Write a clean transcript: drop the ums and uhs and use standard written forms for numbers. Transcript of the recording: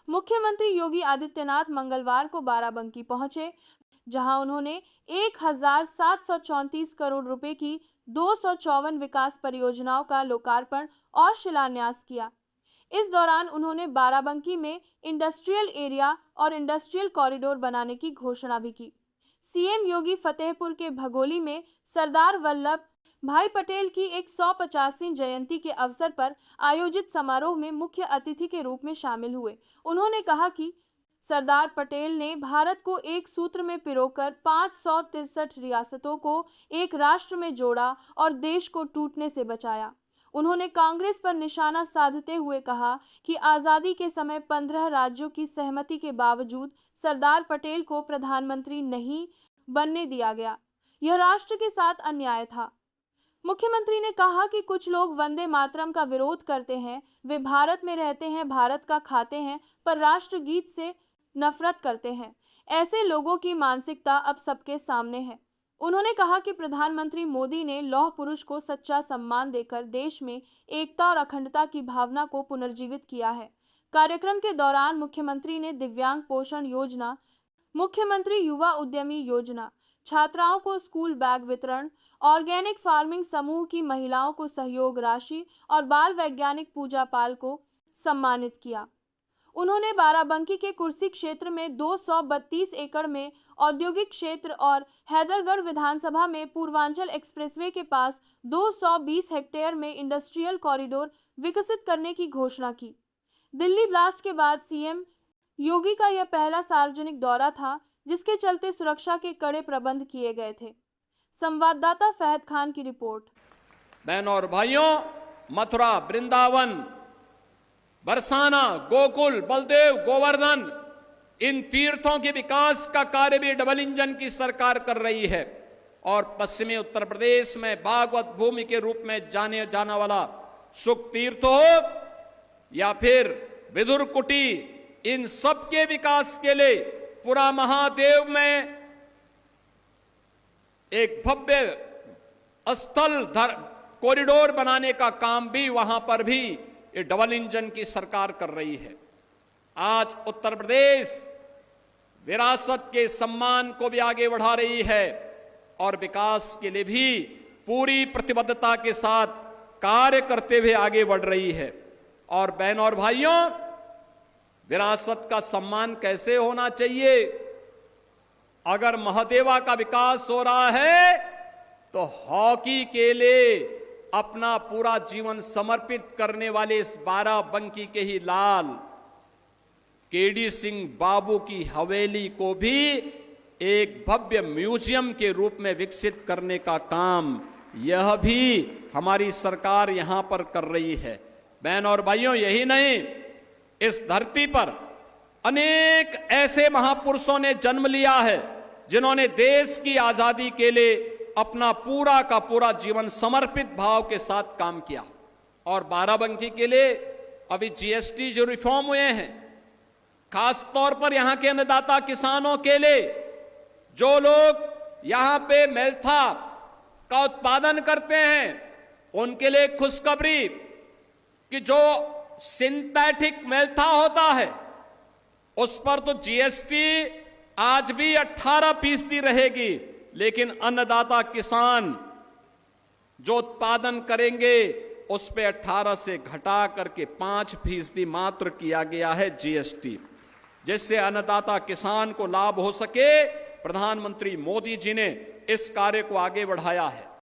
मुख्यमंत्री योगी आदित्यनाथ मंगलवार को बाराबंकी पहुंचे, जहां उन्होंने 1734 करोड़ रुपए की 254 विकास परियोजनाओं का लोकार्पण और शिलान्यास किया। इस दौरान उन्होंने बाराबंकी में इंडस्ट्रियल एरिया और इंडस्ट्रियल कॉरिडोर बनाने की घोषणा भी की। सीएम योगी फतेहपुर के भगोली में सरदार वल्लभ भाई पटेल की 150वीं जयंती के अवसर पर आयोजित समारोह में मुख्य अतिथि के रूप में शामिल हुए। उन्होंने कहा कि सरदार पटेल ने भारत को एक सूत्र में पिरोकर 563 रियासतों को एक राष्ट्र में जोड़ा और देश को टूटने से बचाया। उन्होंने कांग्रेस पर निशाना साधते हुए कहा कि आजादी के समय 15 राज्यों की सहमति के बावजूद सरदार पटेल को प्रधानमंत्री नहीं बनने दिया गया। यह राष्ट्र के साथ अन्याय था। मुख्यमंत्री ने कहा कि कुछ लोग वंदे मातरम का विरोध करते हैं, वे भारत में रहते हैं, भारत का खाते हैं, पर राष्ट्रगीत से नफरत करते हैं। ऐसे लोगों की मानसिकता अब सबके सामने है। उन्होंने कहा कि प्रधानमंत्री मोदी ने लौह पुरुष को सच्चा सम्मान देकर देश में एकता और अखंडता की भावना को पुनर्जीवित किया है। कार्यक्रम के दौरान मुख्यमंत्री ने दिव्यांग पोषण योजना, मुख्यमंत्री युवा उद्यमी योजना, छात्राओं को स्कूल बैग वितरण, ऑर्गेनिक फार्मिंग समूह की महिलाओं को सहयोग राशि और बाल वैज्ञानिक पूजा पाल को सम्मानित किया। उन्होंने बाराबंकी के कुर्सी क्षेत्र में 232 एकड़ में औद्योगिक क्षेत्र और हैदरगढ़ विधानसभा में पूर्वांचल एक्सप्रेसवे के पास 220 हेक्टेयर में इंडस्ट्रियल कॉरिडोर विकसित करने की घोषणा की। दिल्ली ब्लास्ट के बाद सीएम योगी का यह पहला सार्वजनिक दौरा था, जिसके चलते सुरक्षा के कड़े प्रबंध किए गए थे। संवाददाता फहद खान की रिपोर्ट। बहनों और भाइयों, मथुरा, वृंदावन, बरसाना, गोकुल, बलदेव, गोवर्धन, इन तीर्थों के विकास का कार्य भी डबल इंजन की सरकार कर रही है। और पश्चिमी उत्तर प्रदेश में भागवत भूमि के रूप में जाना वाला सुख तीर्थ हो या फिर विदुर कुटी, इन सब के विकास के लिए पूरा महादेव में एक भव्य स्थल कॉरिडोर बनाने का काम भी वहां पर भी ये डबल इंजन की सरकार कर रही है। आज उत्तर प्रदेश विरासत के सम्मान को भी आगे बढ़ा रही है और विकास के लिए भी पूरी प्रतिबद्धता के साथ कार्य करते हुए आगे बढ़ रही है। और बहनों और भाइयों, विरासत का सम्मान कैसे होना चाहिए? अगर महादेवा का विकास हो रहा है तो हॉकी के लिए अपना पूरा जीवन समर्पित करने वाले इस बाराबंकी के ही लाल केडी सिंह बाबू की हवेली को भी एक भव्य म्यूजियम के रूप में विकसित करने का काम यह भी हमारी सरकार यहां पर कर रही है। बहनों और भाइयों, यही नहीं, इस धरती पर अनेक ऐसे महापुरुषों ने जन्म लिया है जिन्होंने देश की आजादी के लिए अपना पूरा का पूरा जीवन समर्पित भाव के साथ काम किया। और बाराबंकी के लिए अभी जीएसटी जो रिफॉर्म हुए हैं, खास तौर पर यहां के अन्नदाता किसानों के लिए, जो लोग यहां पे मेल्था का उत्पादन करते हैं, उनके लिए खुशखबरी कि जो सिंथेटिक मेल्था होता है उस पर तो जीएसटी आज भी 18% रहेगी, लेकिन अन्नदाता किसान जो उत्पादन करेंगे उस पे 18 से घटा करके 5% मात्र किया गया है जीएसटी, जिससे अन्नदाता किसान को लाभ हो सके। प्रधानमंत्री मोदी जी ने इस कार्य को आगे बढ़ाया है।